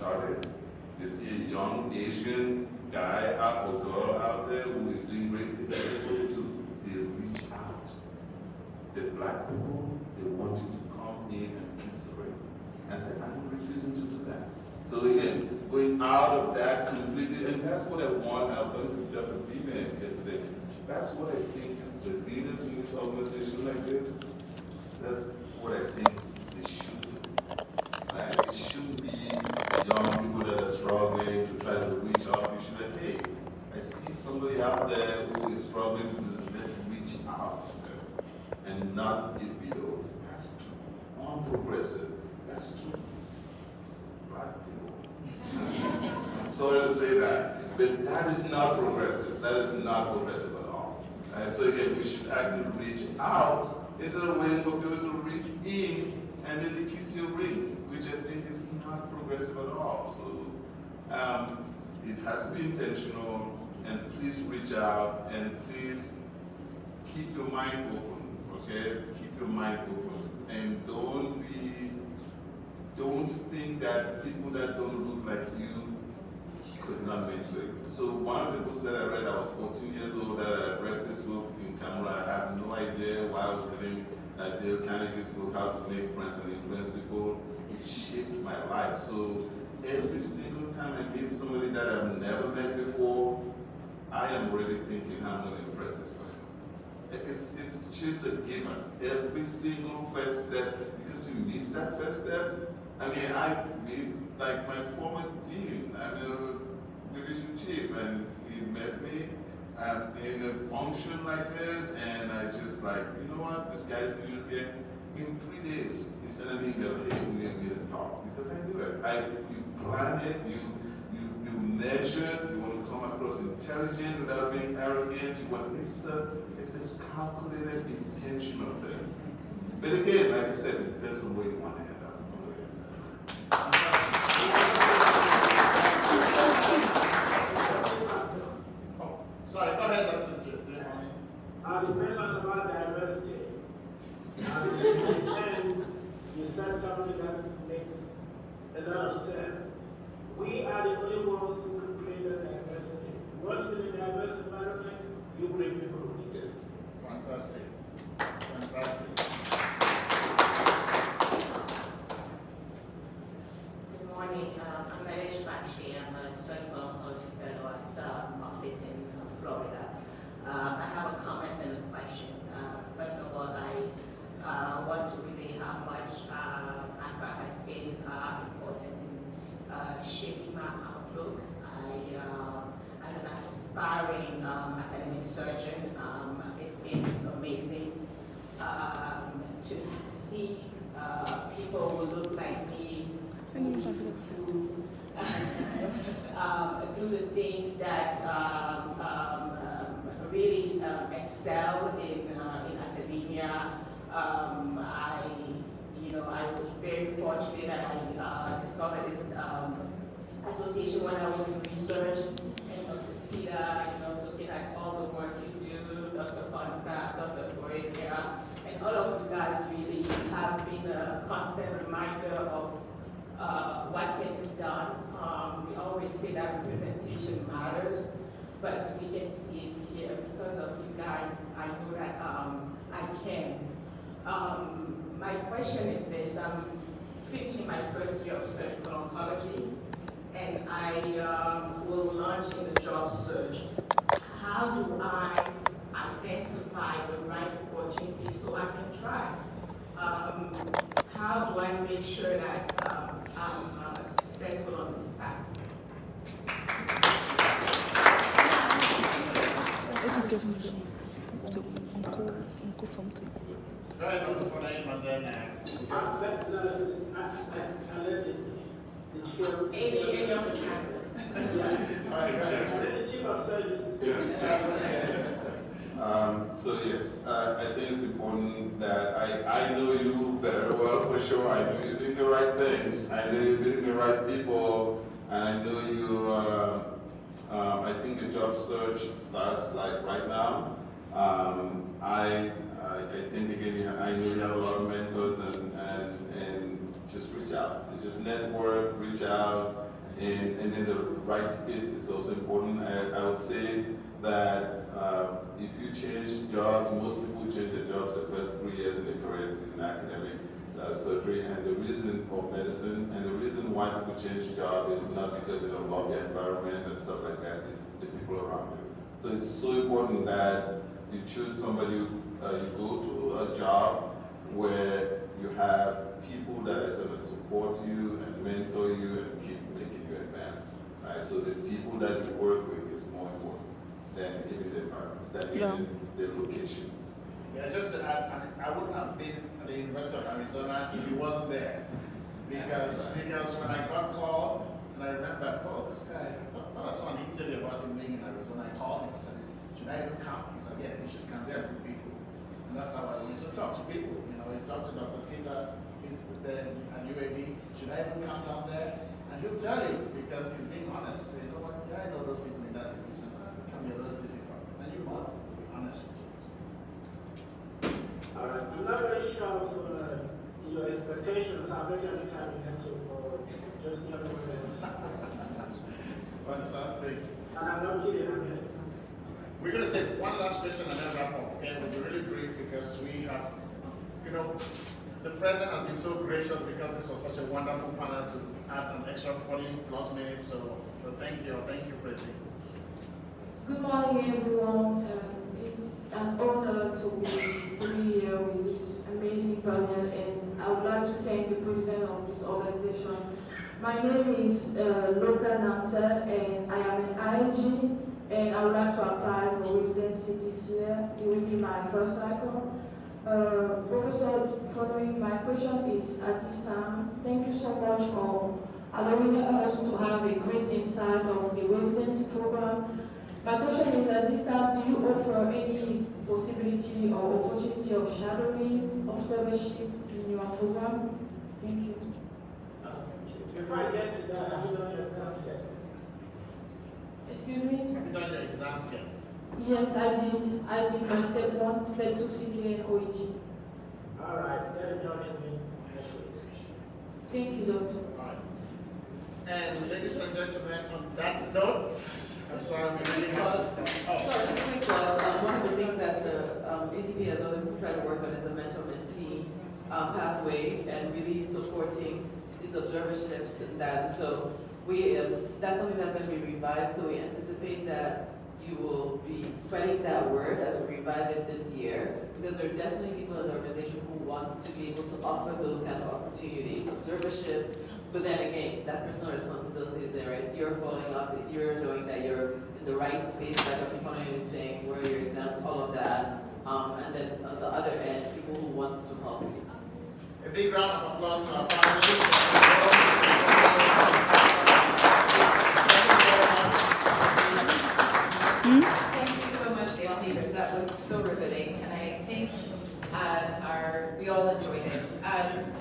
started. You see a young Asian guy or girl out there who is doing great things. That's what they do. They reach out. The black people, they want you to come in and kiss the ring. I said, I'm refusing to do that. So again, going out of that completely, and that's what I want. I was talking to Dr. Beeman yesterday. That's what I think the leaders in this organization like this, that's what I think they should do. Right? It shouldn't be young people that are struggling to try to reach out. You should be, hey, I see somebody out there who is struggling to do this. Let's reach out to them and not give videos. That's too unprogressive. That's too black people. I'm sorry to say that, but that is not progressive. That is not progressive at all. Right? So again, we should actually reach out instead of waiting for people to reach in and maybe kiss your ring, which I think is not progressive at all. So it has to be intentional, and please reach out, and please keep your mind open, okay? Keep your mind open, and don't think that people that don't look like you could not make it. So one of the books that I read, I was 14 years old, that I read this book in Camera. I have no idea why I was reading Dale Carnegie's book, How to Make Friends and Influence People. It shaped my life. So every single time I meet somebody that I've never met before, I am already thinking how I'm going to impress this person. It's just a given. Every single first step, because you miss that first step. I mean, I meet like my former dean, I'm a division chief, and he met me in a function like this, and I just like, you know what, this guy's new here. In 3 days, he sent an email, hey, we need to meet and talk, because I knew it. You plan it, you measure it, you want to come across intelligent without being arrogant. It's a calculated, intentional thing. But again, like I said, it depends on where you want to end up. Sorry, go ahead, Dr. J. The question is about diversity. And you said something that makes a lot of sense. We are the only ones who can create that diversity. Once we're in a diverse environment, you bring people with you. Yes. Fantastic. Fantastic. Good morning. I'm Malesh Bakshi. I'm a cerebral oncology fellow at Moffitt in Florida. I have a comment and a question. First of all, I want to relay how much APCA has been important in shaping my outlook. As an aspiring academic surgeon, it's been amazing to see people who look like me do the things that really excel in academia. I was very fortunate that I discovered this association when I was in research, and Dr. Tita, looking at all the work you do, Dr. Fonsa, Dr. Correa, and all of you guys really have been a constant reminder of what can be done. We always say that representation matters, but we can see it here because of you guys. I know that I can. My question is this: I'm finishing my first year of surgical oncology, and I will launch in the job search. How do I identify the right opportunity so I can try? How do I make sure that I'm successful on this path? Something. Go ahead, Dr. Fontaine, and then I let the chair. Any of the candidates. all right, go ahead. The chief of surgeons is So yes, I think it's important that I know you very well for sure. I know you're doing the right things. I know you're meeting the right people, and I know you. I think the job search starts like right now. I think again, I know you have a lot of mentors, and just reach out. Just network, reach out. And then the right fit is also important. I would say that if you change jobs, most people change their jobs the first 3 years in their career in academic surgery, and the reason, or medicine, and the reason why people change job is not because they don't love their environment and stuff like that, it's the people around you. So it's so important that you choose somebody, you go to a job where you have people that are going to support you and mentor you and keep making you advance. Right? So the people that you work with is more important than even the environment, than even the location. Yeah, just to add, I wouldn't have been at the University of Arizona if he wasn't there. Because when I got called, and I remember, oh, this guy, I thought I saw an interview about him being in Arizona. I called him and said, should I even come? He said, yeah, you should come there with people. And that's how I used to talk to people. You know, he talked to Dr. Tita, he's there at UAB, should I even come down there? And he'll tell you, because he's being honest. Say, you know what, yeah, I know those people in that division. It can be a little difficult. And you want to be honest. All right, I'm not very sure of your expectations. I'll bet you any time next week for just the other minutes. Fantastic. And I'm not kidding, I'm kidding. We're going to take one last question and then wrap up, okay? We'll be really brief because we have, you know, the president has been so gracious because this was such a wonderful panel to add an extra 40 plus minutes. So thank you, President. Good morning, everyone. It's an honor to be here with this amazing panel, and I would like to thank the president of this organization. My name is Loka Nanser, and I am an IMG, and I would like to apply for residency this year. It will be my first cycle. Professor, following my question is, at this time, thank you so much for allowing us to have a great insight of the residency program. My question is, at this time, do you offer any possibility or opportunity of shadowing observerships in your program? Thank you. Before I get to that, have you done your exams yet? Excuse me? Have you done your exams yet? Yes, I did. I did my step 1, step 2 CPA and OET. All right, get in touch with me next week. Thank you, doctor. All right. And ladies and gentlemen, on that note, I'm sorry, we really have to stop. Sorry, just a quick one of the things that ACP has always tried to work on is a mentor-mentee pathway and really supporting these observerships and that. So we that's something that's going to be revised. So we anticipate that you will be spreading that word as we revive it this year, because there are definitely people in the organization who want to be able to offer those kind of opportunities, observerships. But then again, that personal responsibility is there. It's your following up, it's your knowing that you're in the right space, like Dr. Fontaine was saying, where your exams, all of that. And then on the other end, people who want to help you. A big round of applause to our panelists. Thank you so much, dear speakers. That was so riveting, and I think we all enjoyed it.